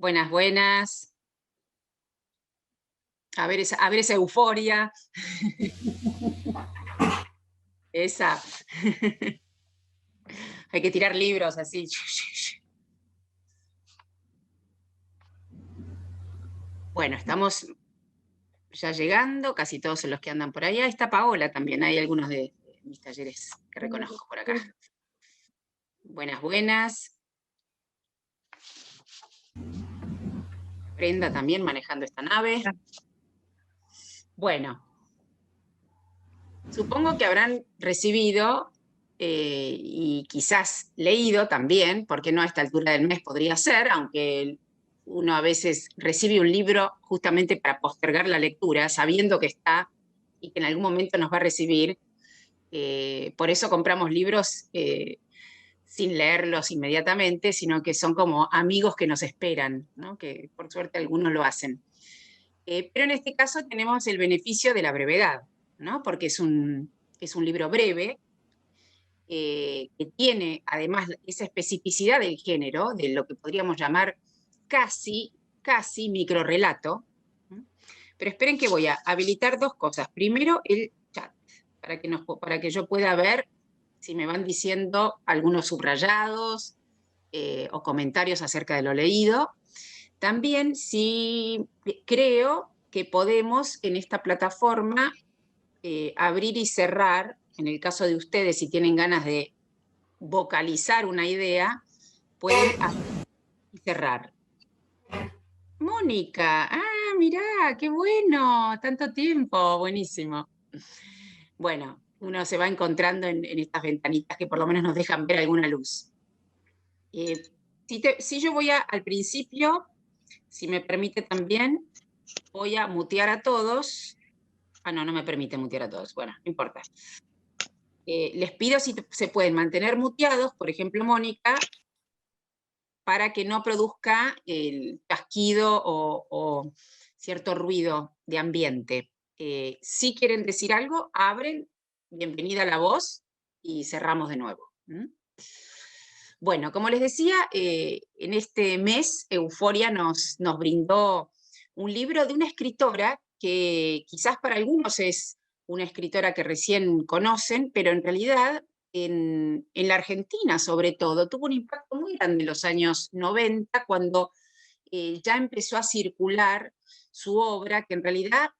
Buenas, buenas. A ver esa euforia, esa. Hay que tirar libros así. Bueno, estamos ya llegando, casi todos los que andan por allá. Está Paola también, hay algunos de mis talleres que reconozco por acá. Buenas, buenas. Brenda también manejando esta nave. Bueno, supongo que habrán recibido y quizás leído también, porque no a esta altura del mes podría ser, aunque uno a veces recibe un libro justamente para postergar la lectura, sabiendo que está y que en algún momento nos va a recibir. Por eso compramos libros sin leerlos inmediatamente, sino que son como amigos que nos esperan, ¿no? Que por suerte algunos lo hacen. Pero en este caso tenemos el beneficio de la brevedad, ¿no? Porque es un libro breve, que tiene además esa especificidad del género, de lo que podríamos llamar casi microrrelato. Pero esperen que voy a habilitar dos cosas. Primero, el chat, para que yo pueda ver si me van diciendo algunos subrayados o comentarios acerca de lo leído. También si creo que podemos en esta plataforma abrir y cerrar, en el caso de ustedes, si tienen ganas de vocalizar una idea, pueden abrir y cerrar. Mónica, mirá, qué bueno, tanto tiempo, buenísimo. Bueno, uno se va encontrando en estas ventanitas que por lo menos nos dejan ver alguna luz. Si yo voy al principio, si me permite también, voy a mutear a todos. No, no me permite mutear a todos. Bueno, no importa. Les pido si se pueden mantener muteados, por ejemplo, Mónica, para que no produzca el chasquido o cierto ruido de ambiente. Si quieren decir algo, abren, bienvenida la voz y cerramos de nuevo. Bueno, como les decía, en este mes Euforia nos brindó un libro de una escritora que quizás para algunos es una escritora que recién conocen, pero en realidad en la Argentina sobre todo tuvo un impacto muy grande en los años 90 cuando ya empezó a circular su obra, que en realidad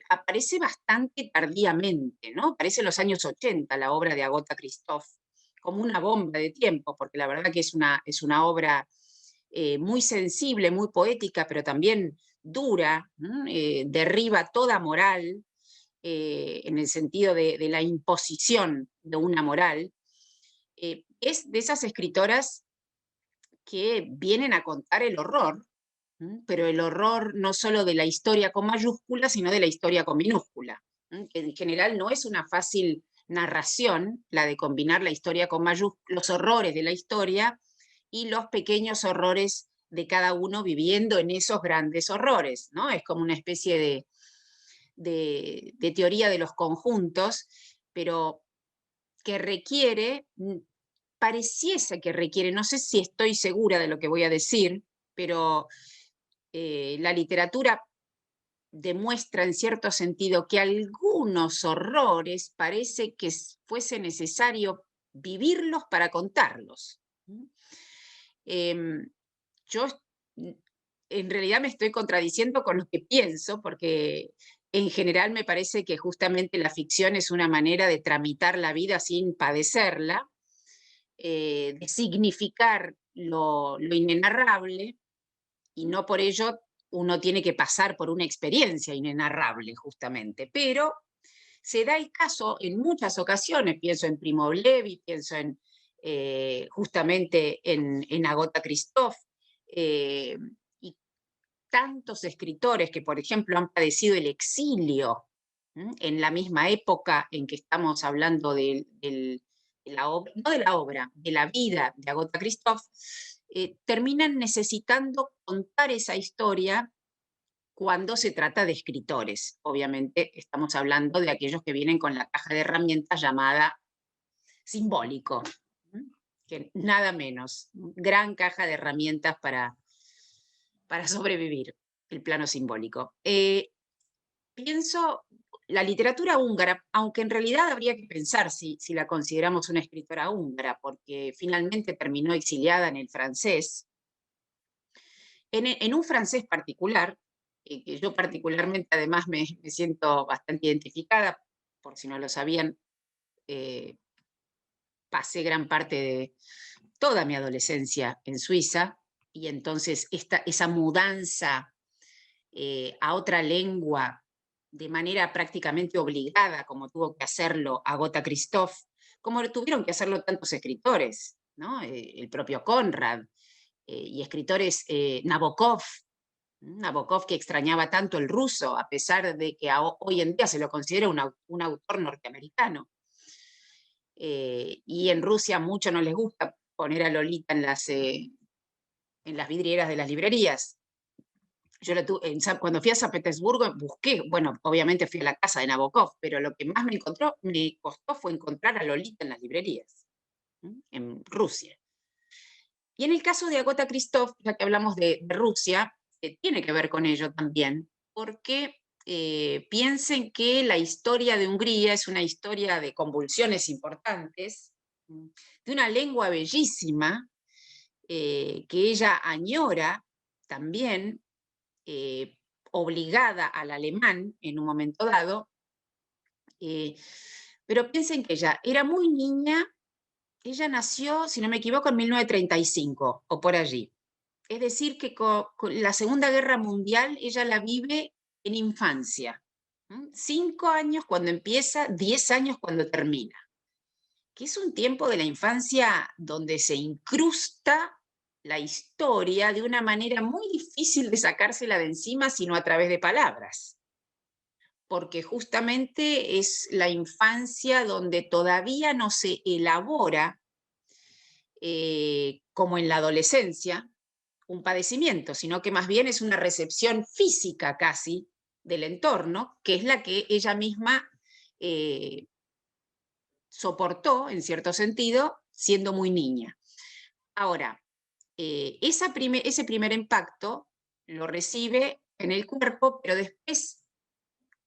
aparece bastante tardíamente, ¿no? Aparece en los años 80 la obra de Agota Christoph, como una bomba de tiempo, porque la verdad que es una obra muy sensible, muy poética, pero también dura, derriba toda moral, en el sentido de la imposición de una moral. Es de esas escritoras que vienen a contar el horror, pero el horror no solo de la historia con mayúscula, sino de la historia con minúscula, que en general no es una fácil narración, la de combinar la historia con mayúscula, los horrores de la historia y los pequeños horrores de cada uno viviendo en esos grandes horrores, ¿no? Es como una especie de teoría de los conjuntos, pero que requiere, pareciese que requiere, no sé si estoy segura de lo que voy a decir, pero la literatura demuestra en cierto sentido que algunos horrores parece que fuese necesario vivirlos para contarlos. Yo en realidad me estoy contradiciendo con lo que pienso, porque en general me parece que justamente la ficción es una manera de tramitar la vida sin padecerla, de significar lo inenarrable, y no por ello uno tiene que pasar por una experiencia inenarrable, justamente. Pero se da el caso en muchas ocasiones, pienso en Primo Levi, pienso justamente en Agota Christoph, y tantos escritores que, por ejemplo, han padecido el exilio en la misma época en que estamos hablando de la obra, no de la obra, de la vida de Agota Christoph, terminan necesitando contar esa historia cuando se trata de escritores. Obviamente estamos hablando de aquellos que vienen con la caja de herramientas llamada simbólico, que nada menos, gran caja de herramientas para sobrevivir, el plano simbólico. Pienso, la literatura húngara, aunque en realidad habría que pensar si la consideramos una escritora húngara, porque finalmente terminó exiliada en el francés, en un francés particular, que yo particularmente además me siento bastante identificada, por si no lo sabían, eh, pasé gran parte de toda mi adolescencia en Suiza, y entonces esa mudanza a otra lengua de manera prácticamente obligada, como tuvo que hacerlo Agota Christoph, como tuvieron que hacerlo tantos escritores, ¿no? El propio Conrad, y escritores, Nabokov, que extrañaba tanto el ruso, a pesar de que hoy en día se lo considera un autor norteamericano. Y en Rusia mucho no les gusta poner a Lolita en las vidrieras de las librerías. Yo cuando fui a San Petersburgo busqué, bueno, obviamente fui a la casa de Nabokov, pero lo que más me costó fue encontrar a Lolita en las librerías, en Rusia. Y en el caso de Agota Christoph, ya que hablamos de Rusia, tiene que ver con ello también, porque piensen que la historia de Hungría es una historia de convulsiones importantes, de una lengua bellísima, que ella añora también, eh, obligada al alemán en un momento dado, pero piensen que ella era muy niña. Ella nació, si no me equivoco, en 1935 o por allí. Es decir, que con la Segunda Guerra Mundial ella la vive en infancia. 5 años cuando empieza, 10 años cuando termina. Que es un tiempo de la infancia donde se incrusta la historia de una manera muy difícil de sacársela de encima, sino a través de palabras. Porque justamente es la infancia donde todavía no se elabora, como en la adolescencia, un padecimiento, sino que más bien es una recepción física casi del entorno, que es la que ella misma soportó, en cierto sentido, siendo muy niña. Ahora, ese primer impacto lo recibe en el cuerpo, pero después,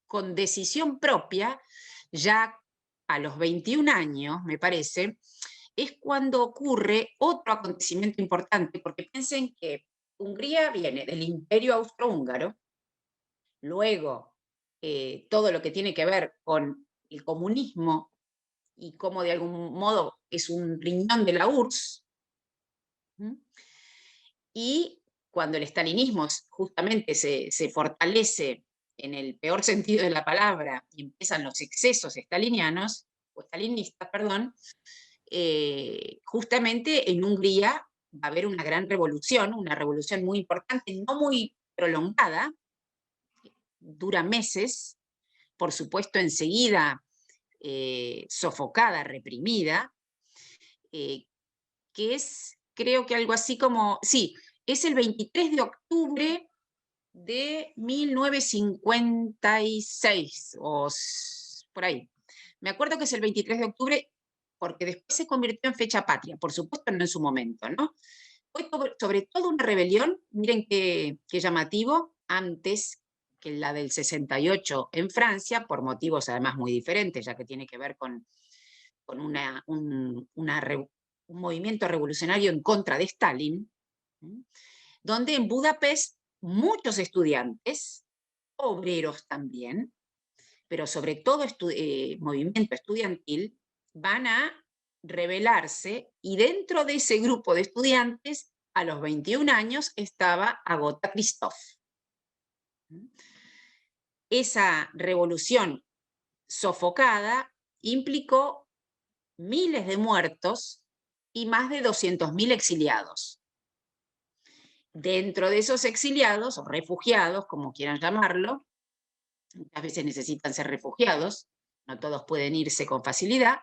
con decisión propia, ya a los 21 años, me parece, es cuando ocurre otro acontecimiento importante, porque piensen que Hungría viene del Imperio Austrohúngaro, luego todo lo que tiene que ver con el comunismo y cómo de algún modo es un riñón de la URSS, y cuando el estalinismo justamente se fortalece en el peor sentido de la palabra y empiezan los excesos estalinianos, o estalinistas, perdón, justamente en Hungría va a haber una gran revolución, una revolución muy importante, no muy prolongada, dura meses, por supuesto enseguida sofocada, reprimida, eh, que es, creo que algo así como, sí, es el 23 de octubre de 1956, o por ahí. Me acuerdo que es el 23 de octubre porque después se convirtió en fecha patria, por supuesto no en su momento, ¿no? Fue sobre todo una rebelión, miren qué llamativo, antes que la del 68 en Francia, por motivos además muy diferentes, ya que tiene que ver con un movimiento revolucionario en contra de Stalin, donde en Budapest muchos estudiantes, obreros también, pero sobre todo movimiento estudiantil, van a rebelarse, y dentro de ese grupo de estudiantes, a los 21 años, estaba Agota Christoph. Esa revolución sofocada implicó miles de muertos y más de 200.000 exiliados. Dentro de esos exiliados, o refugiados, como quieran llamarlo, muchas veces necesitan ser refugiados, no todos pueden irse con facilidad,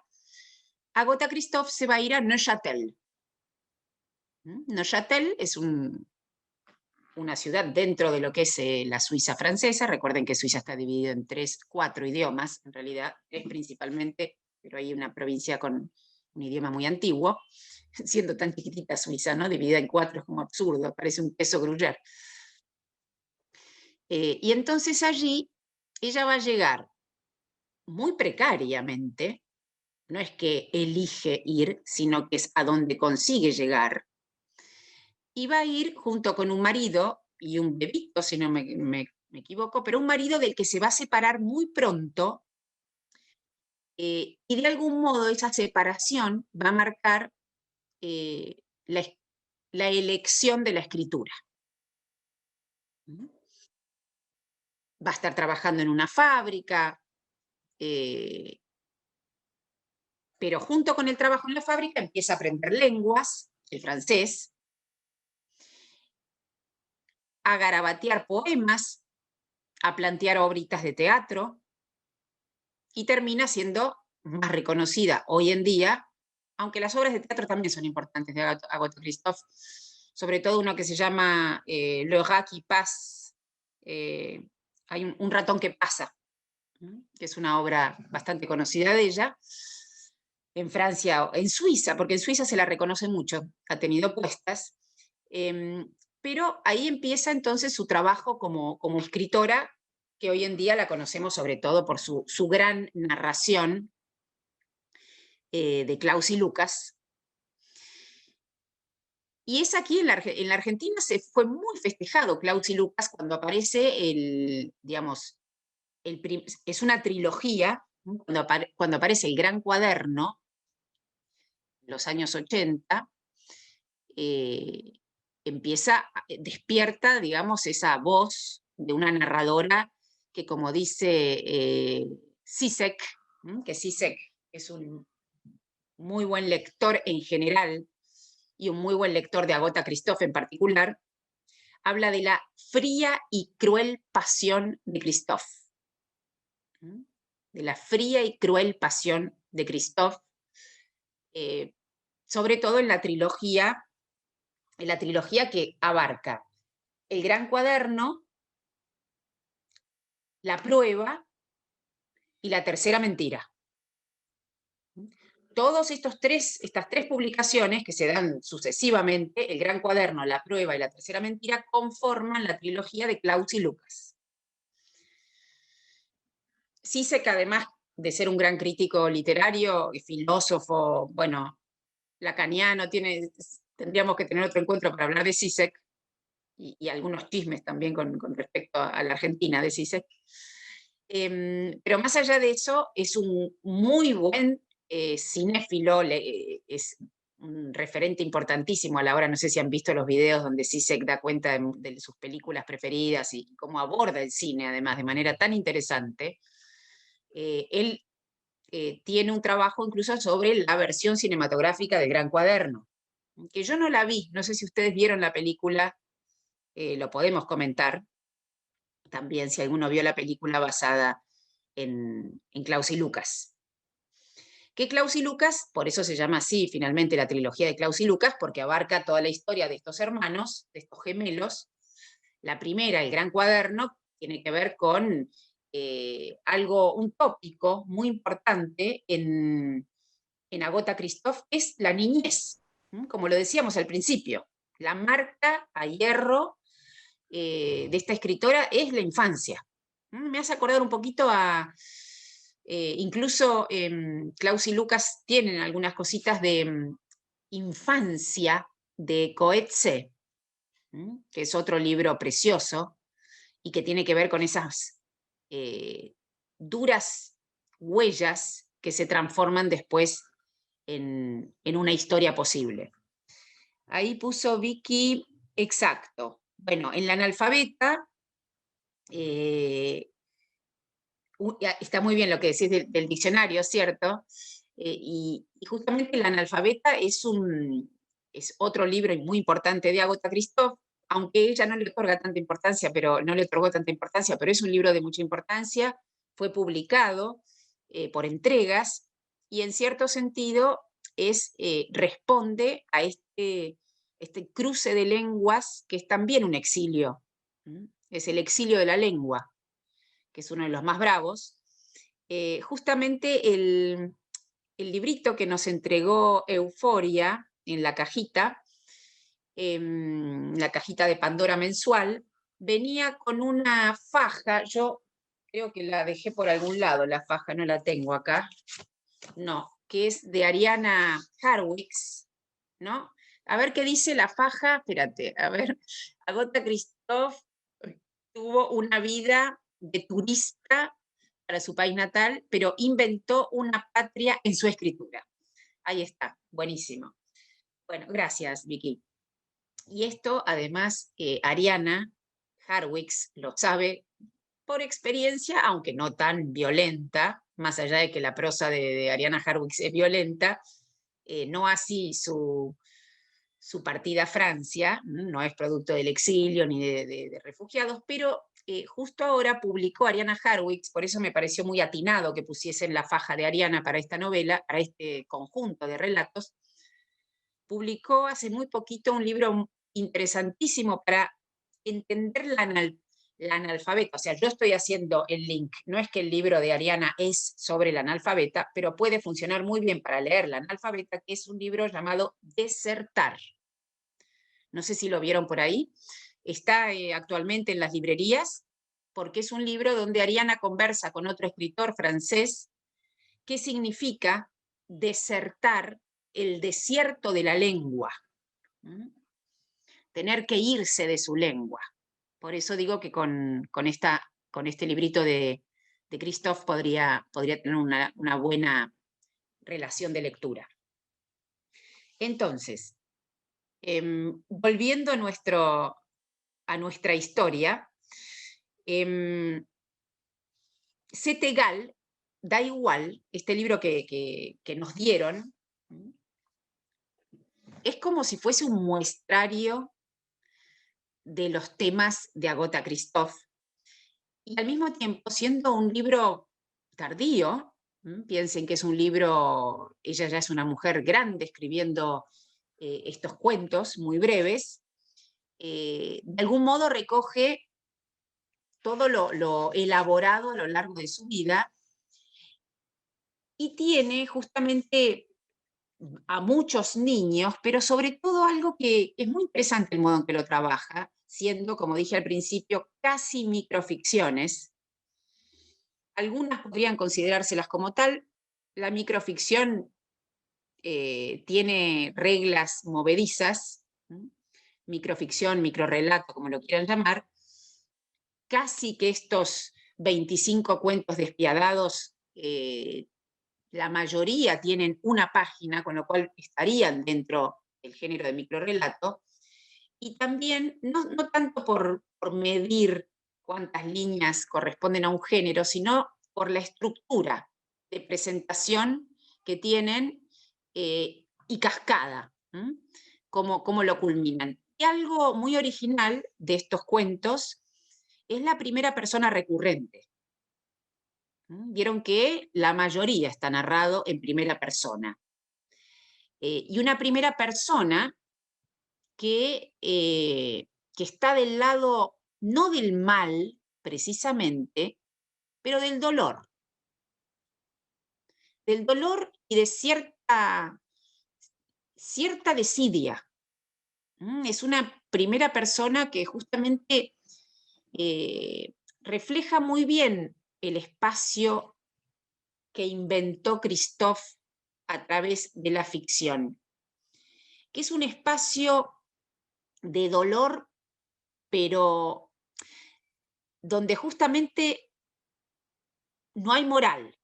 Agota Christoph se va a ir a Neuchâtel. Neuchâtel es una ciudad dentro de lo que es la Suiza francesa. Recuerden que Suiza está dividida en 4 idiomas, en realidad 3 principalmente, pero hay una provincia con un idioma muy antiguo, siendo tan chiquitita Suiza, ¿no? Dividida en 4 es como absurdo, parece un queso gruyère. Y entonces allí ella va a llegar muy precariamente, no es que elige ir, sino que es a donde consigue llegar, y va a ir junto con un marido y un bebito, si no me equivoco, pero un marido del que se va a separar muy pronto, y de algún modo esa separación va a marcar eh, la, la elección de la escritura. Va a estar trabajando en una fábrica, pero junto con el trabajo en la fábrica empieza a aprender lenguas, el francés, a garabatear poemas, a plantear obritas de teatro, y termina siendo más reconocida hoy en día, aunque las obras de teatro también son importantes de Agatha Christoph, sobre todo uno que se llama Le Rat qui passe, hay un ratón que pasa, que es una obra bastante conocida de ella, en Francia, en Suiza, porque en Suiza se la reconoce mucho, ha tenido puestas, pero ahí empieza entonces su trabajo como escritora, que hoy en día la conocemos sobre todo por su gran narración de Klaus y Lucas. Y es aquí en la Argentina se fue muy festejado Klaus y Lucas cuando aparece digamos, es una trilogía, cuando aparece el Gran Cuaderno, en los años 80, despierta, digamos, esa voz de una narradora que, como dice Zizek, que Zizek es un muy buen lector en general y un muy buen lector de Agatha Christoph en particular, habla de la fría y cruel pasión de Christoph. De la fría y cruel pasión de Christoph, sobre todo en la trilogía que abarca el Gran Cuaderno, La Prueba y La Tercera Mentira. Todas estas tres publicaciones que se dan sucesivamente, el Gran Cuaderno, La Prueba y La Tercera Mentira, conforman la trilogía de Klaus y Lucas. Zizek, además de ser un gran crítico literario y filósofo, bueno, lacaniano, tendríamos que tener otro encuentro para hablar de Zizek, y algunos chismes también con respecto a la Argentina de Zizek. Pero más allá de eso, es un muy buen cinéfilo, es un referente importantísimo a la hora, no sé si han visto los videos donde Zizek da cuenta de sus películas preferidas y cómo aborda el cine, además, de manera tan interesante. Él tiene un trabajo incluso sobre la versión cinematográfica del Gran Cuaderno, que yo no la vi, no sé si ustedes vieron la película, lo podemos comentar también si alguno vio la película basada en Klaus y Lucas. Que Klaus y Lucas, por eso se llama así finalmente la trilogía de Klaus y Lucas, porque abarca toda la historia de estos hermanos, de estos gemelos. La primera, el Gran Cuaderno, tiene que ver con un tópico muy importante en Agatha Christoph, es la niñez, como lo decíamos al principio. La marca a hierro de esta escritora es la infancia. Me hace acordar un poquito incluso Klaus y Lucas tienen algunas cositas de infancia de Coetzee, que es otro libro precioso y que tiene que ver con esas duras huellas que se transforman después en una historia posible. Ahí puso Vicky, exacto. Bueno, en la analfabeta, está muy bien lo que decís del diccionario, ¿cierto? Y justamente la analfabeta es otro libro muy importante de Agatha Christoph, aunque ella no le otorga tanta importancia, pero no le otorgó tanta importancia, pero es un libro de mucha importancia, fue publicado por entregas y en cierto sentido responde a este cruce de lenguas que es también un exilio, es el exilio de la lengua, que es uno de los más bravos. Justamente el librito que nos entregó Euforia en la cajita de Pandora mensual, venía con una faja, yo creo que la dejé por algún lado, la faja, no la tengo acá, no, que es de Ariana Harwicz, ¿no? A ver qué dice la faja, espérate, a ver, Agota Christoph tuvo una vida de turista para su país natal, pero inventó una patria en su escritura. Ahí está, buenísimo. Bueno, gracias, Vicky. Y esto, además, Ariana Harwicz lo sabe por experiencia, aunque no tan violenta, más allá de que la prosa de Ariana Harwicz es violenta, no así su partida a Francia, no es producto del exilio ni de refugiados, pero justo ahora publicó Ariana Harwicz, por eso me pareció muy atinado que pusiesen la faja de Ariana para esta novela, para este conjunto de relatos, publicó hace muy poquito un libro interesantísimo para entender la analfabeta. O sea, yo estoy haciendo el link. No es que el libro de Ariana es sobre la analfabeta, pero puede funcionar muy bien para leer la analfabeta, que es un libro llamado Desertar. No sé si lo vieron por ahí. Está actualmente en las librerías porque es un libro donde Ariana conversa con otro escritor francés. ¿Qué significa desertar el desierto de la lengua? Tener que irse de su lengua. Por eso digo que con este librito de Christoph podría tener una buena relación de lectura. Entonces, volviendo a nuestra historia, Setegal, Da igual, este libro que nos dieron, es como si fuese un muestrario de los temas de Agota Christoph, y al mismo tiempo, siendo un libro tardío, piensen que es un libro, ella ya es una mujer grande escribiendo estos cuentos muy breves, de algún modo recoge todo lo elaborado a lo largo de su vida y tiene justamente a muchos niños, pero sobre todo algo que es muy interesante el modo en que lo trabaja, siendo, como dije al principio, casi microficciones. Algunas podrían considerárselas como tal. La microficción tiene reglas movedizas, microficción, microrelato, como lo quieran llamar. Casi que estos 25 cuentos despiadados, la mayoría tienen una página, con lo cual estarían dentro del género de microrelato. Y también, no tanto por medir cuántas líneas corresponden a un género, sino por la estructura de presentación que tienen y cascada, cómo lo culminan. Y algo muy original de estos cuentos es la primera persona recurrente. Vieron que la mayoría está narrado en primera persona. Y una primera persona que está del lado, no del mal precisamente, pero del dolor. Del dolor y de cierta desidia. Es una primera persona que justamente refleja muy bien el espacio que inventó Christoph a través de la ficción, que es un espacio de dolor, pero donde justamente no hay moral,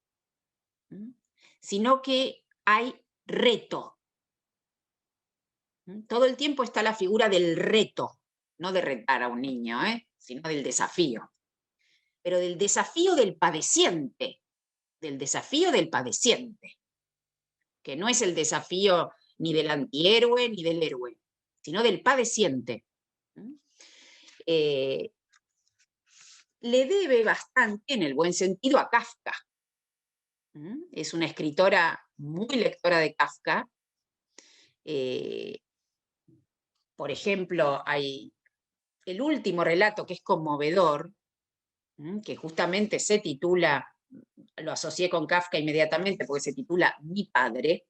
sino que hay reto. Todo el tiempo está la figura del reto, no de retar a un niño, sino del desafío. Pero del desafío del padeciente, que no es el desafío ni del antihéroe ni del héroe, sino del padeciente. Le debe bastante, en el buen sentido, a Kafka. Es una escritora muy lectora de Kafka. Por ejemplo, hay el último relato que es conmovedor, que justamente se titula, lo asocié con Kafka inmediatamente porque se titula Mi padre.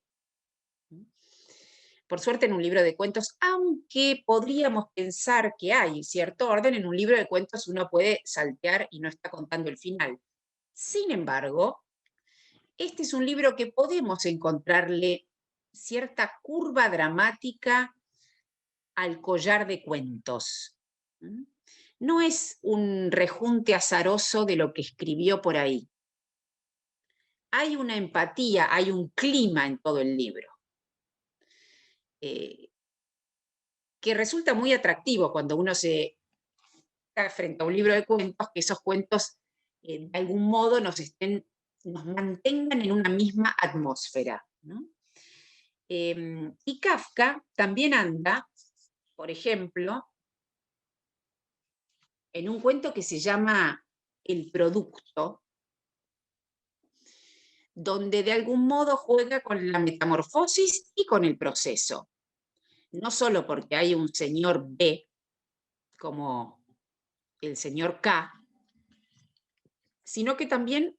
por suerte, en un libro de cuentos, aunque podríamos pensar que hay cierto orden, en un libro de cuentos uno puede saltear y no está contando el final. Sin embargo, este es un libro que podemos encontrarle cierta curva dramática al collar de cuentos. No es un rejunte azaroso de lo que escribió por ahí. Hay una empatía, hay un clima en todo el libro, que resulta muy atractivo cuando uno se está frente a un libro de cuentos, que esos cuentos de algún modo nos mantengan en una misma atmósfera, ¿no? Y Kafka también anda, por ejemplo, en un cuento que se llama El Producto, donde de algún modo juega con la metamorfosis y con el proceso. No solo porque hay un señor B, como el señor K, sino que también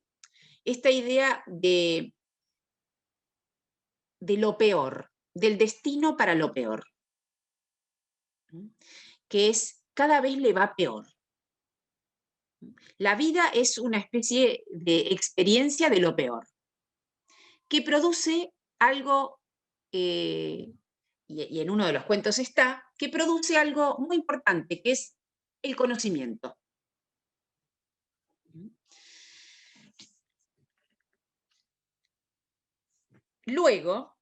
esta idea de lo peor, del destino para lo peor, que es cada vez le va peor. La vida es una especie de experiencia de lo peor, que produce algo, y en uno de los cuentos está, que produce algo muy importante, que es el conocimiento. Luego,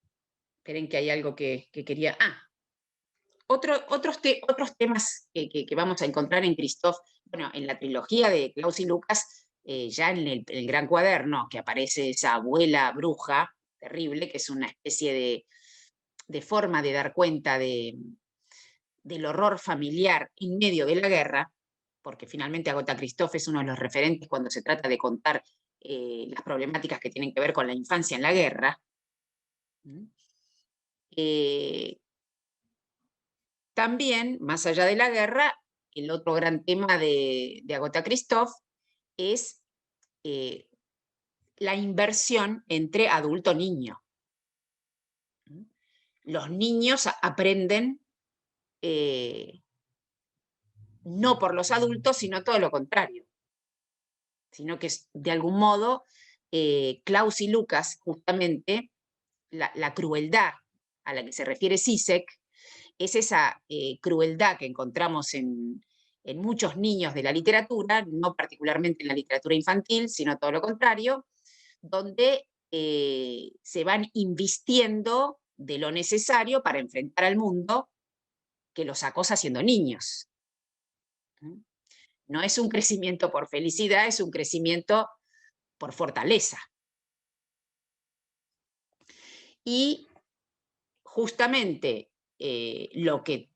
esperen que hay algo que quería... otros temas que vamos a encontrar en Christoph, bueno, en la trilogía de Klaus y Lucas, ya en el Gran Cuaderno, que aparece esa abuela bruja terrible, que es una especie de forma de dar cuenta del horror familiar en medio de la guerra, porque finalmente Agatha Christoph es uno de los referentes cuando se trata de contar las problemáticas que tienen que ver con la infancia en la guerra. También, más allá de la guerra, el otro gran tema de Agatha Christoph es la inversión entre adulto-niño. Los niños aprenden no por los adultos, sino todo lo contrario. Sino que de algún modo Klaus y Lucas, justamente, la crueldad a la que se refiere Zizek, es esa crueldad que encontramos en muchos niños de la literatura, no particularmente en la literatura infantil, sino todo lo contrario, donde se van invistiendo de lo necesario para enfrentar al mundo que los acosa siendo niños. No es un crecimiento por felicidad, es un crecimiento por fortaleza. Y justamente lo que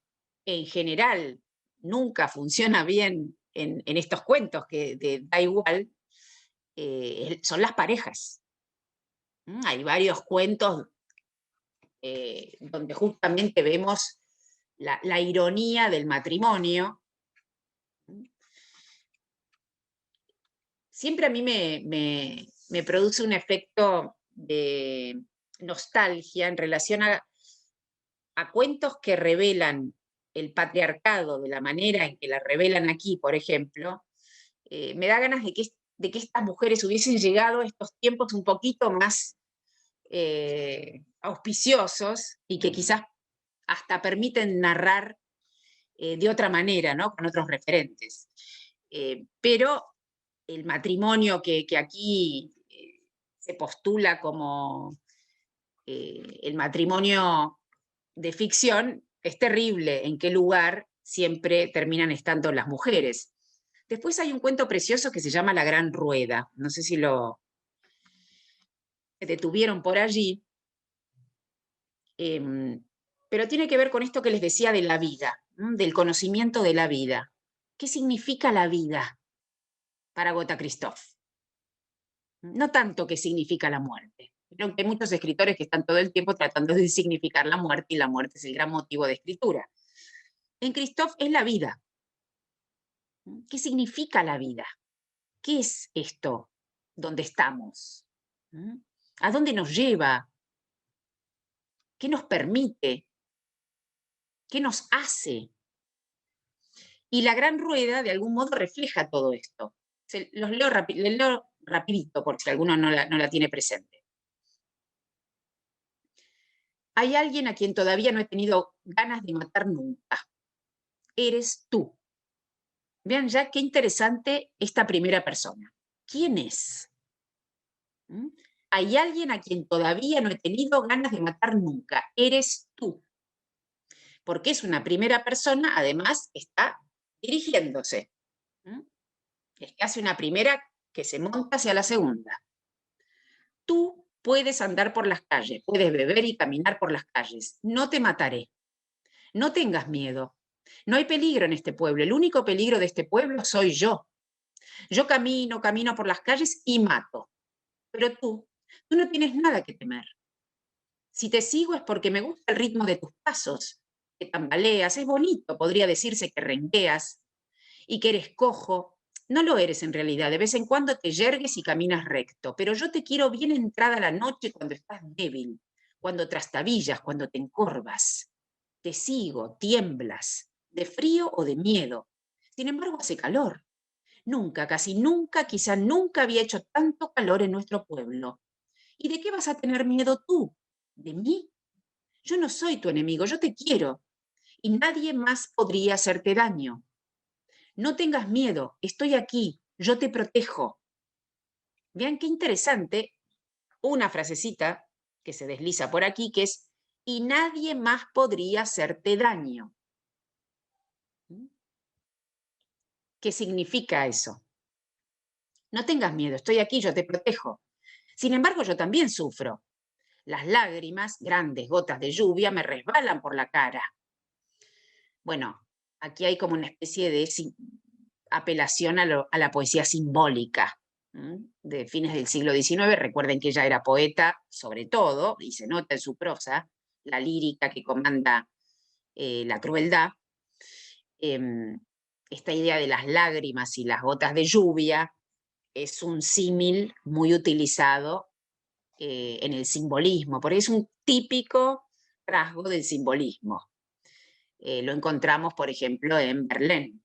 en general nunca funciona bien en estos cuentos, que da igual, son las parejas. Hay varios cuentos donde justamente vemos la ironía del matrimonio. Siempre a mí me produce un efecto de nostalgia en relación a cuentos que revelan el patriarcado de la manera en que la revelan aquí, por ejemplo. Me da ganas de que estas mujeres hubiesen llegado a estos tiempos un poquito más auspiciosos y que quizás hasta permiten narrar de otra manera, ¿no? Con otros referentes. Pero el matrimonio que aquí se postula como el matrimonio de ficción es terrible en qué lugar siempre terminan estando las mujeres. Después hay un cuento precioso que se llama La Gran Rueda. No sé si lo detuvieron por allí, pero tiene que ver con esto que les decía de la vida, del conocimiento de la vida. ¿Qué significa la vida para Agatha Christoph? No tanto qué significa la muerte. Creo que hay muchos escritores que están todo el tiempo tratando de significar la muerte y la muerte es el gran motivo de escritura. En Christoph es la vida. ¿Qué significa la vida? ¿Qué es esto donde estamos? ¿A dónde nos lleva? ¿Qué nos permite? ¿Qué nos hace? Y la gran rueda, de algún modo, refleja todo esto. Les leo rapidito, porque alguno no la tiene presente. Hay alguien a quien todavía no he tenido ganas de matar nunca. Eres tú. Vean ya qué interesante esta primera persona. ¿Quién es? ¿Mm? Hay alguien a quien todavía no he tenido ganas de matar nunca. Eres tú. Porque es una primera persona, además está dirigiéndose. ¿Mm? Es que hace una primera que se monta hacia la segunda. Tú puedes andar por las calles, puedes beber y caminar por las calles. No te mataré. No tengas miedo. No hay peligro en este pueblo. El único peligro de este pueblo soy yo. Yo camino por las calles y mato. Pero tú no tienes nada que temer. Si te sigo es porque me gusta el ritmo de tus pasos, que tambaleas, es bonito, podría decirse que renqueas, y que eres cojo. No lo eres en realidad, de vez en cuando te yergues y caminas recto, pero yo te quiero bien entrada la noche cuando estás débil, cuando trastabillas, cuando te encorvas. Te sigo, tiemblas, de frío o de miedo. Sin embargo, hace calor. Nunca, casi nunca, quizá nunca había hecho tanto calor en nuestro pueblo. ¿Y de qué vas a tener miedo tú? ¿De mí? Yo no soy tu enemigo, yo te quiero. Y nadie más podría hacerte daño. No tengas miedo, estoy aquí, yo te protejo. Vean qué interesante una frasecita que se desliza por aquí, que es, y nadie más podría hacerte daño. ¿Qué significa eso? No tengas miedo, estoy aquí, yo te protejo. Sin embargo, yo también sufro. Las lágrimas, grandes gotas de lluvia, me resbalan por la cara. Bueno, aquí hay como una especie de apelación a la poesía simbólica de fines del siglo XIX. Recuerden que ella era poeta, sobre todo, y se nota en su prosa, la lírica que comanda la crueldad. Esta idea de las lágrimas y las gotas de lluvia es un símil muy utilizado en el simbolismo, porque es un típico rasgo del simbolismo. Lo encontramos, por ejemplo, en Verlaine,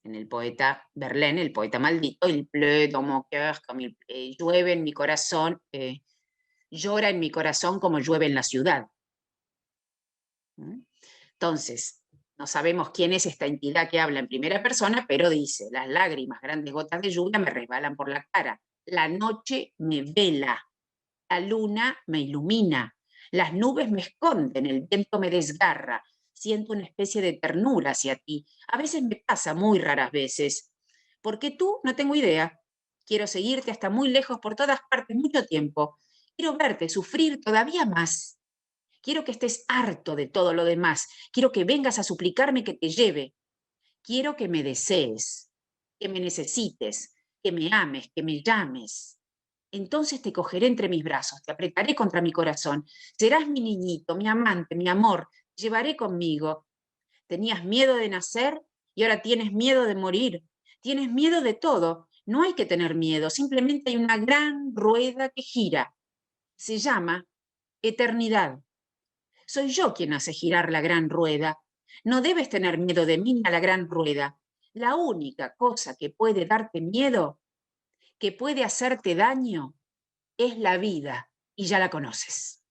en el poeta Verlaine, el poeta maldito, il pleut dans mon cœur, comme llueve en mi corazón, llora en mi corazón como llueve en la ciudad. Entonces, no sabemos quién es esta entidad que habla en primera persona, pero dice, las lágrimas, grandes gotas de lluvia me resbalan por la cara, la noche me vela, la luna me ilumina, las nubes me esconden, el viento me desgarra, siento una especie de ternura hacia ti. A veces me pasa, muy raras veces, porque tú no tengo idea. Quiero seguirte hasta muy lejos por todas partes mucho tiempo. Quiero verte sufrir todavía más. Quiero que estés harto de todo lo demás. Quiero que vengas a suplicarme que te lleve. Quiero que me desees, que me necesites, que me ames, que me llames. Entonces te cogeré entre mis brazos, te apretaré contra mi corazón. Serás mi niñito, mi amante, mi amor. Te llevaré conmigo. Tenías miedo de nacer y ahora tienes miedo de morir. Tienes miedo de todo. No hay que tener miedo, simplemente hay una gran rueda que gira. Se llama eternidad. Soy yo quien hace girar la gran rueda. No debes tener miedo de mí ni a la gran rueda. La única cosa que puede darte miedo, que puede hacerte daño, es la vida, y ya la conoces.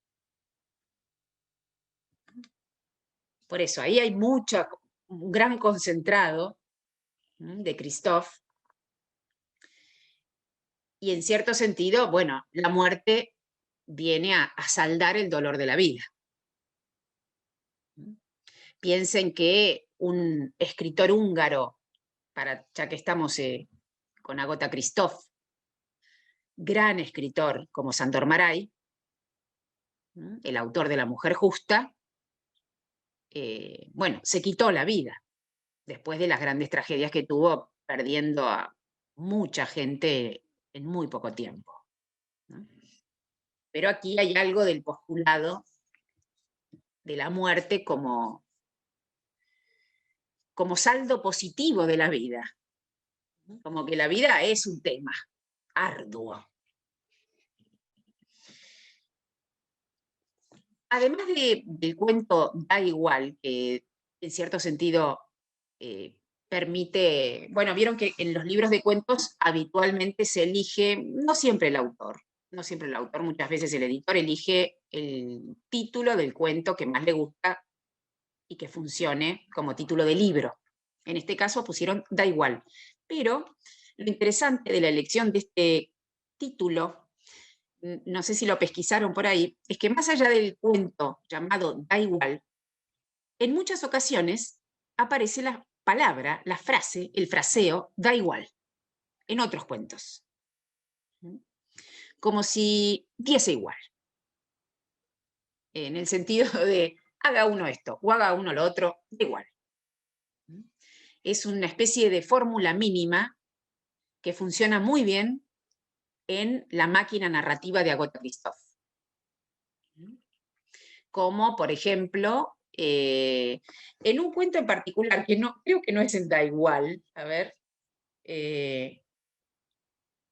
Por eso, ahí hay un gran concentrado de Christophe, y en cierto sentido, bueno, la muerte viene a saldar el dolor de la vida. Piensen que un escritor húngaro, ya que estamos con Agota Christophe, gran escritor como Sándor Márai, el autor de La mujer justa, bueno, se quitó la vida después de las grandes tragedias que tuvo, perdiendo a mucha gente en muy poco tiempo, ¿no? Pero aquí hay algo del postulado de la muerte como saldo positivo de la vida, ¿no? Como que la vida es un tema arduo. Además del cuento Da igual, que en cierto sentido, permite, bueno, vieron que en los libros de cuentos habitualmente se elige, no siempre el autor, muchas veces el editor elige el título del cuento que más le gusta y que funcione como título de libro. En este caso pusieron Da igual. Pero lo interesante de la elección de este título, no sé si lo pesquisaron por ahí, es que más allá del cuento llamado Da igual, en muchas ocasiones aparece la palabra, la frase, el fraseo, da igual, en otros cuentos. Como si diese igual. En el sentido de haga uno esto o haga uno lo otro, da igual. Es una especie de fórmula mínima que funciona muy bien en la máquina narrativa de Agatha Christoph. Como, por ejemplo, en un cuento en particular, que no, creo que no es en Da igual, a ver,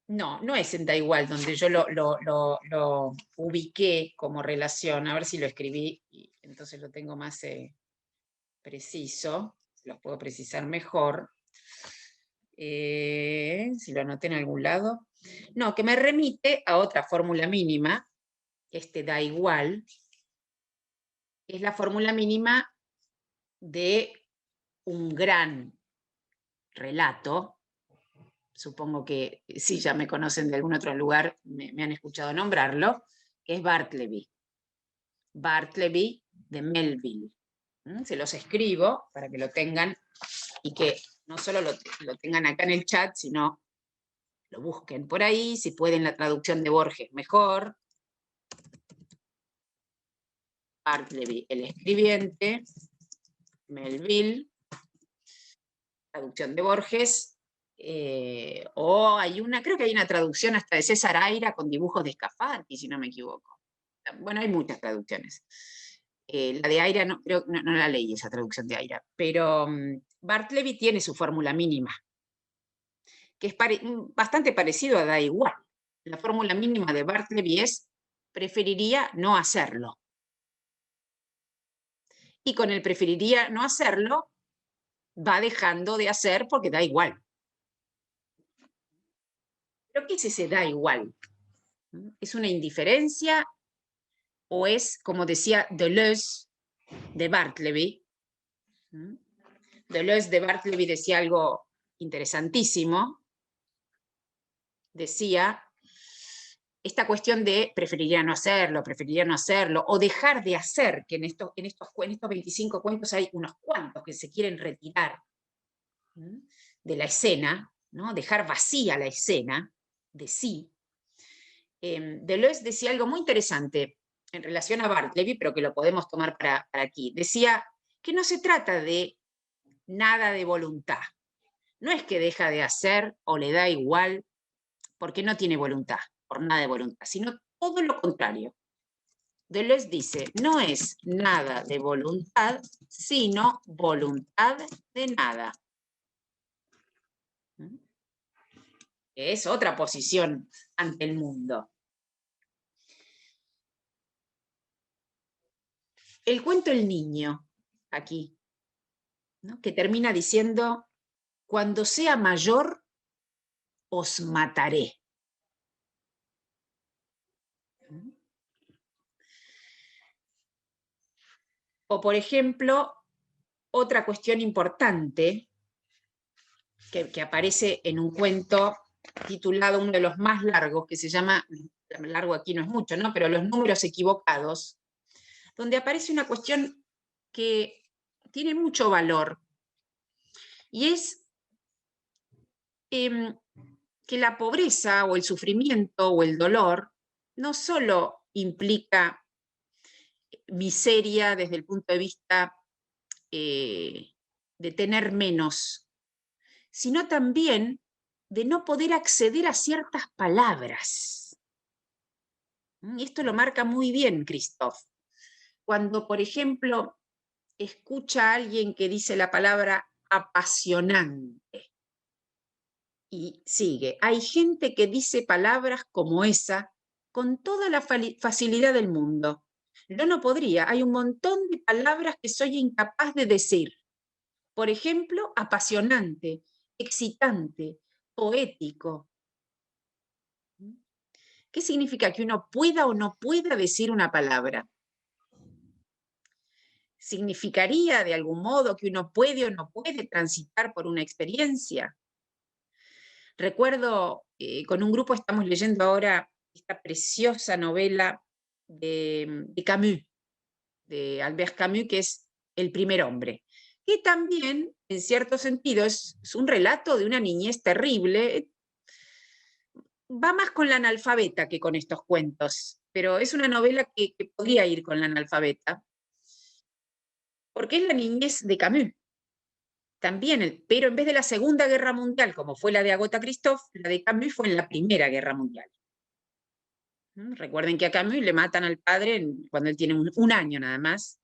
no es en Da igual donde yo lo ubiqué como relación, a ver si lo escribí, y entonces lo tengo más preciso, lo puedo precisar mejor. Si lo anoté en algún lado. No, que me remite a otra fórmula mínima, da igual, es la fórmula mínima de un gran relato. Supongo que si ya me conocen de algún otro lugar, me han escuchado nombrarlo, que es Bartleby. Bartleby de Melville. Se los escribo para que lo tengan y que no solo lo tengan acá en el chat, sino lo busquen por ahí, si pueden la traducción de Borges, mejor. Bartleby, el escribiente, Melville, traducción de Borges, o creo que hay una traducción hasta de César Aira con dibujos de Scafati, si no me equivoco. Bueno, hay muchas traducciones. La de Aira, no la leí, esa traducción de Aira, pero Bartleby tiene su fórmula mínima, que es bastante parecido a Da igual. La fórmula mínima de Bartleby es: preferiría no hacerlo. Y con el preferiría no hacerlo, va dejando de hacer porque da igual. ¿Pero qué es ese da igual? ¿Es una indiferencia o es, como decía Deleuze de Bartleby? Deleuze de Bartleby decía algo interesantísimo. Decía esta cuestión de preferiría no hacerlo, o dejar de hacer, que en estos 25 cuentos hay unos cuantos que se quieren retirar de la escena, ¿no? Dejar vacía la escena de sí. Deleuze decía algo muy interesante en relación a Bartleby, pero que lo podemos tomar para aquí. Decía que no se trata de nada de voluntad. No es que deja de hacer o le da igual porque no tiene voluntad, por nada de voluntad, sino todo lo contrario. Deleuze dice, no es nada de voluntad, sino voluntad de nada. Es otra posición ante el mundo. El cuento El niño, aquí, ¿no? Que termina diciendo, cuando sea mayor, os mataré. O, por ejemplo, otra cuestión importante que aparece en un cuento titulado, uno de los más largos, que se llama, largo aquí no es mucho, ¿no? Pero Los números equivocados, donde aparece una cuestión que tiene mucho valor, y es que la pobreza o el sufrimiento o el dolor no solo implica miseria desde el punto de vista de tener menos, sino también de no poder acceder a ciertas palabras. Y esto lo marca muy bien Christoph. Cuando, por ejemplo, escucha a alguien que dice la palabra apasionante y sigue, hay gente que dice palabras como esa con toda la facilidad del mundo. Yo no podría, hay un montón de palabras que soy incapaz de decir. Por ejemplo, apasionante, excitante, poético. ¿Qué significa que uno pueda o no pueda decir una palabra? ¿Significaría de algún modo que uno puede o no puede transitar por una experiencia? Recuerdo, con un grupo estamos leyendo ahora esta preciosa novela de Camus, de Albert Camus, que es El primer hombre, que también, en cierto sentido, es un relato de una niñez terrible. Va más con la analfabeta que con estos cuentos, pero es una novela que podría ir con la analfabeta, porque es la niñez de Camus. También, pero en vez de la Segunda Guerra Mundial, como fue la de Agatha Christophe, la de Camus fue en la Primera Guerra Mundial. Recuerden que a Camus le matan al padre cuando él tiene un año nada más,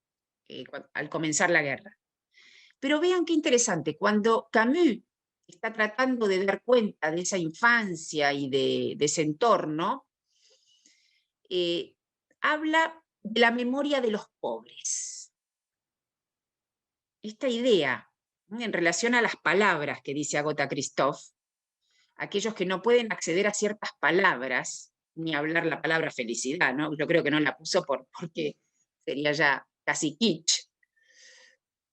al comenzar la guerra. Pero vean qué interesante, cuando Camus está tratando de dar cuenta de esa infancia y de ese entorno, habla de la memoria de los pobres. Esta idea, en relación a las palabras que dice Agatha Christophe, aquellos que no pueden acceder a ciertas palabras, ni hablar la palabra felicidad, ¿no? Yo creo que no la puso porque sería ya casi kitsch.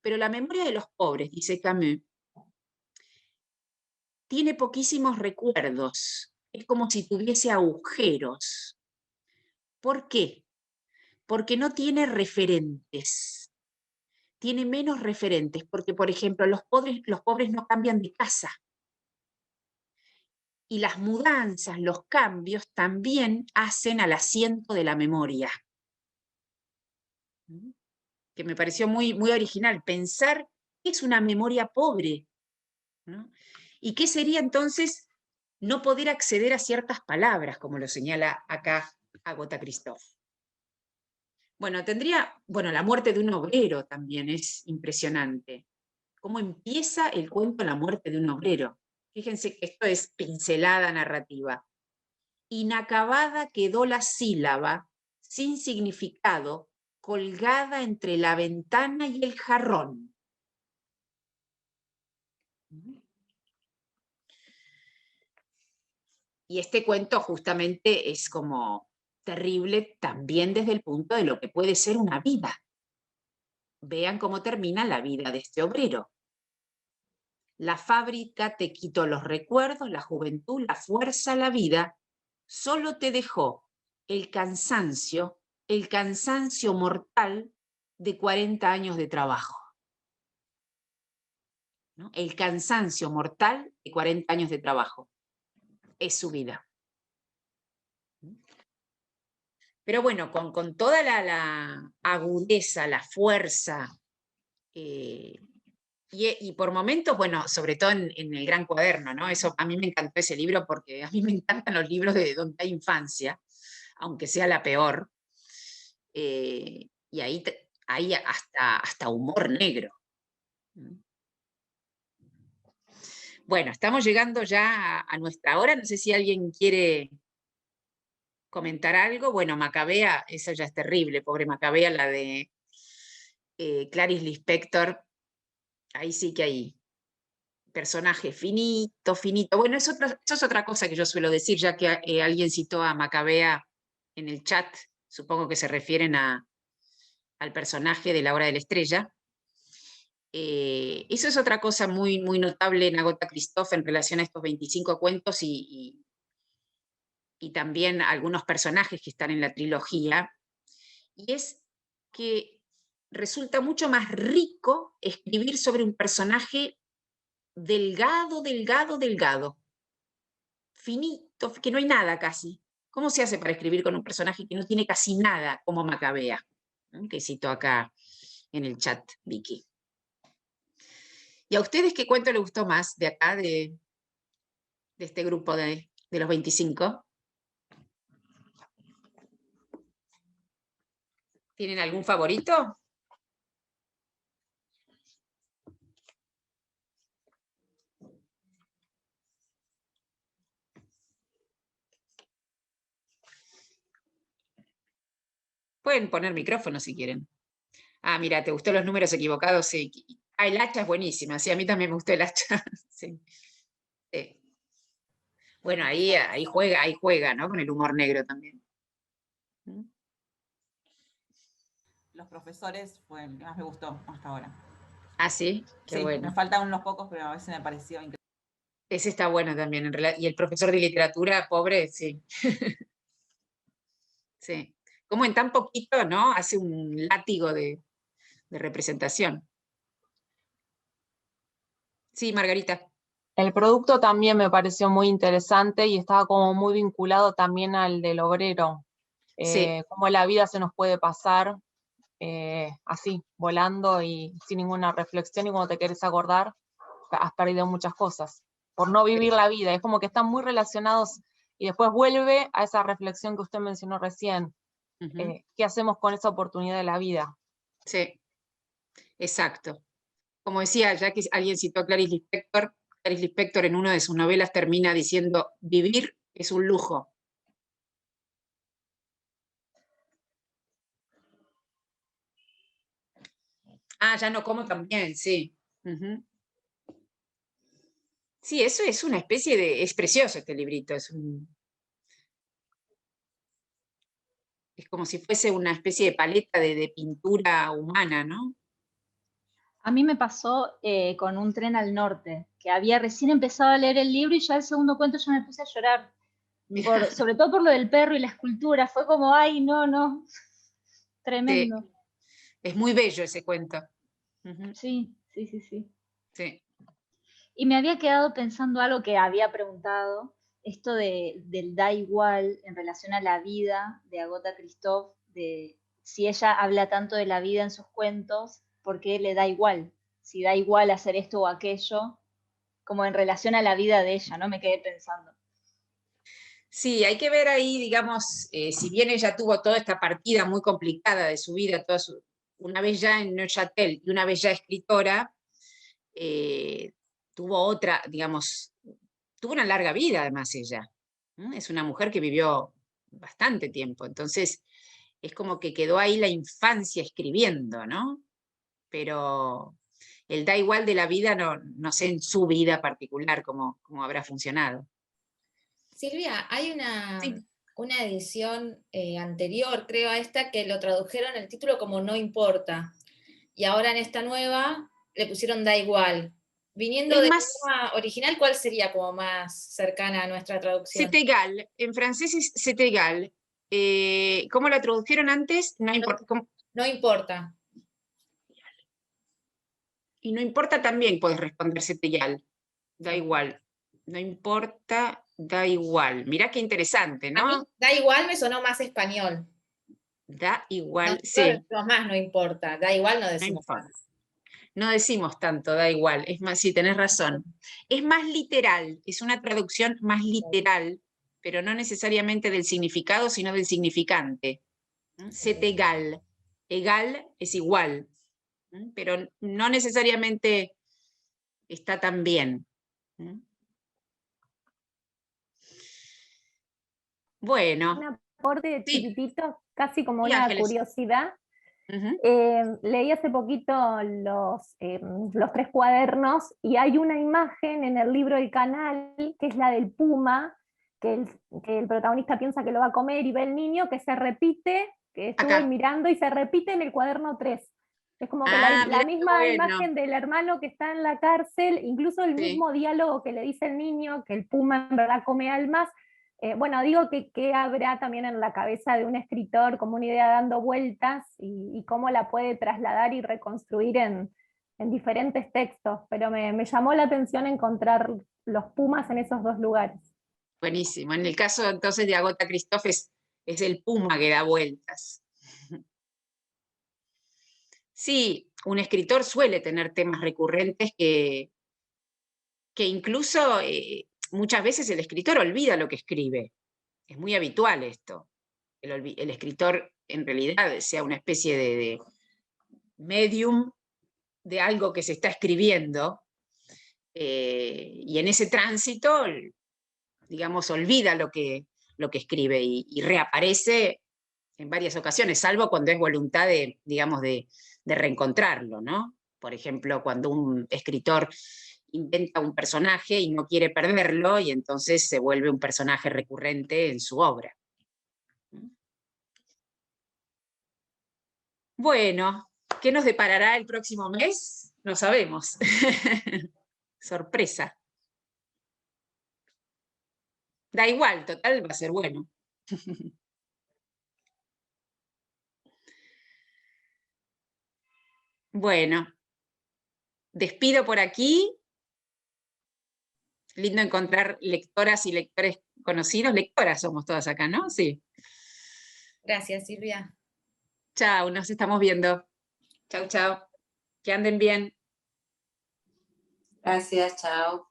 Pero la memoria de los pobres, dice Camus, tiene poquísimos recuerdos. Es como si tuviese agujeros. ¿Por qué? Porque no tiene referentes. Tiene menos referentes, porque, por ejemplo, los pobres no cambian de casa. Y las mudanzas, los cambios, también hacen al asiento de la memoria. Que me pareció muy, muy original, pensar qué es una memoria pobre, ¿no? Y qué sería entonces no poder acceder a ciertas palabras, como lo señala acá Agatha Christophe. Bueno, la muerte de un obrero también es impresionante. ¿Cómo empieza el cuento La muerte de un obrero? Fíjense que esto es pincelada narrativa. Inacabada quedó la sílaba, sin significado, colgada entre la ventana y el jarrón. Y este cuento justamente es como terrible también desde el punto de lo que puede ser una vida. Vean cómo termina la vida de este obrero. La fábrica te quitó los recuerdos, la juventud, la fuerza, la vida. Solo te dejó el cansancio mortal de 40 años de trabajo. ¿No? El cansancio mortal de 40 años de trabajo. Es su vida. Pero bueno, con toda la agudeza, la fuerza, y por momentos, bueno, sobre todo en el Gran Cuaderno, ¿no? Eso, a mí me encantó ese libro porque a mí me encantan los libros de donde hay infancia, aunque sea la peor, y ahí hay hasta humor negro. Bueno, estamos llegando ya a nuestra hora, no sé si alguien quiere comentar algo. Bueno, Macabea, esa ya es terrible, pobre Macabea, la de Clarice Lispector, ahí sí que hay personaje finito, finito. Bueno, eso es otra cosa que yo suelo decir, ya que alguien citó a Macabea en el chat, supongo que se refieren al personaje de La Hora de la Estrella. Eso es otra cosa muy, muy notable en Agatha Christophe en relación a estos 25 cuentos y también algunos personajes que están en la trilogía, y es que resulta mucho más rico escribir sobre un personaje delgado, delgado, delgado, finito, que no hay nada casi. ¿Cómo se hace para escribir con un personaje que no tiene casi nada como Macabea? Que cito acá en el chat, Vicky. ¿Y a ustedes qué cuento les gustó más de acá, de este grupo de los 25? ¿Tienen algún favorito? Pueden poner micrófono si quieren. Ah, mira, ¿te gustó los números equivocados? Sí. Ah, el hacha es buenísima, sí, a mí también me gustó el hacha. Sí, sí. Bueno, ahí juega, ¿no? Con el humor negro también. ¿Mm? Los profesores fue el que más me gustó hasta ahora. Ah, sí, qué Sí, bueno. me faltan unos pocos, pero a veces me pareció increíble. Ese está bueno también, en realidad. Y el profesor de literatura, pobre, sí. Sí. Como en tan poquito, ¿no? Hace un látigo de representación. Sí, Margarita. El producto también me pareció muy interesante y estaba como muy vinculado también al del obrero, Sí, cómo la vida se nos puede pasar así, volando y sin ninguna reflexión, y cuando te querés acordar, has perdido muchas cosas por no vivir la vida. Es como que están muy relacionados y después vuelve a esa reflexión que usted mencionó recién. ujú, ¿Qué hacemos con esa oportunidad de la vida? sí, exacto. Como decía, ya que alguien citó a Clarice Lispector en una de sus novelas termina diciendo, vivir es un lujo. Ah, ya no como también, sí. Ujú. Sí, eso es una especie de... Es precioso este librito, es como si fuese una especie de paleta de pintura humana, ¿no? A mí me pasó con Un tren al norte, que había recién empezado a leer el libro y ya el segundo cuento ya me puse a llorar, Mirá, sobre todo por lo del perro y la escultura. Fue como, ay, no, no, sí, tremendo. es muy bello ese cuento. Ujú, Sí, sí, sí, sí. sí. Y me había quedado pensando algo que había preguntado, esto del da igual en relación a la vida de Agota Christoph, de si ella habla tanto de la vida en sus cuentos, ¿por qué le da igual? Si da igual hacer esto o aquello, como en relación a la vida de ella, ¿no? Me quedé pensando. Sí, hay que ver ahí, digamos, si bien ella tuvo toda esta partida muy complicada de su vida, una vez ya en Neuchâtel y una vez ya escritora, eh, tuvo otra, digamos, tuvo una larga vida además ella. Es una mujer que vivió bastante tiempo, entonces es como que quedó ahí la infancia escribiendo, ¿no? Pero el da igual de la vida, no sé en su vida particular cómo habrá funcionado. Silvia, hay Sí, una edición anterior, creo, a esta, que lo tradujeron el título como No importa. Y ahora en esta nueva le pusieron Da igual. Viniendo es del más, idioma original, ¿cuál sería como más cercana a nuestra c'est traducción? égal, en francés es c'est égal. ¿Cómo la tradujeron antes? No No, importa. no importa. Y no importa también, puedes responder c'est égal. Da Ok. igual. No importa, da igual. Mirá qué interesante, A mí ¿no? Da igual me sonó más español. Da igual, Nosotros sí, decimos más, no importa. Da igual no no decimos importa. más. No decimos tanto, da igual. Es más, sí, tenés razón. Es más literal, es una traducción más literal, pero no necesariamente del significado, sino del significante. C'est Ok. égal. Egal es igual, pero no necesariamente está tan bien. Un Bueno, aporte sí, chiquitito, casi como sí, una Ángeles. curiosidad. Ujú. Leí hace poquito los tres cuadernos y hay una imagen en el libro El Canal, que es la del puma, que el protagonista piensa que lo va a comer y ve el niño, que se repite, que estuve Acá. mirando y se repite en el cuaderno 3. Es como que Ah, la mira qué misma bueno. imagen del hermano que está en la cárcel, incluso el Sí. mismo diálogo que le dice el niño, que el puma en verdad come almas. Bueno, digo que habrá también en la cabeza de un escritor como una idea dando vueltas y cómo la puede trasladar y reconstruir en diferentes textos, pero me llamó la atención encontrar los pumas en esos dos lugares. Buenísimo. En el caso entonces de Agota Christoph es el puma que da vueltas. Sí, un escritor suele tener temas recurrentes que incluso muchas veces el escritor olvida lo que escribe. Es muy habitual esto. El escritor en realidad sea una especie de medium de algo que se está escribiendo y en ese tránsito, digamos, olvida lo que escribe y reaparece en varias ocasiones, salvo cuando es voluntad de, digamos, de reencontrarlo, ¿no? Por ejemplo, cuando un escritor inventa un personaje y no quiere perderlo, y entonces se vuelve un personaje recurrente en su obra. Bueno, ¿qué nos deparará el próximo mes? No sabemos. Sorpresa. Da igual, total, va a ser bueno. Bueno, despido por aquí. Lindo encontrar lectoras y lectores conocidos. Lectoras somos todas acá, ¿no? Sí. Gracias, Silvia. Chao, nos estamos viendo. Chau, chau. Que anden bien. Gracias, chao.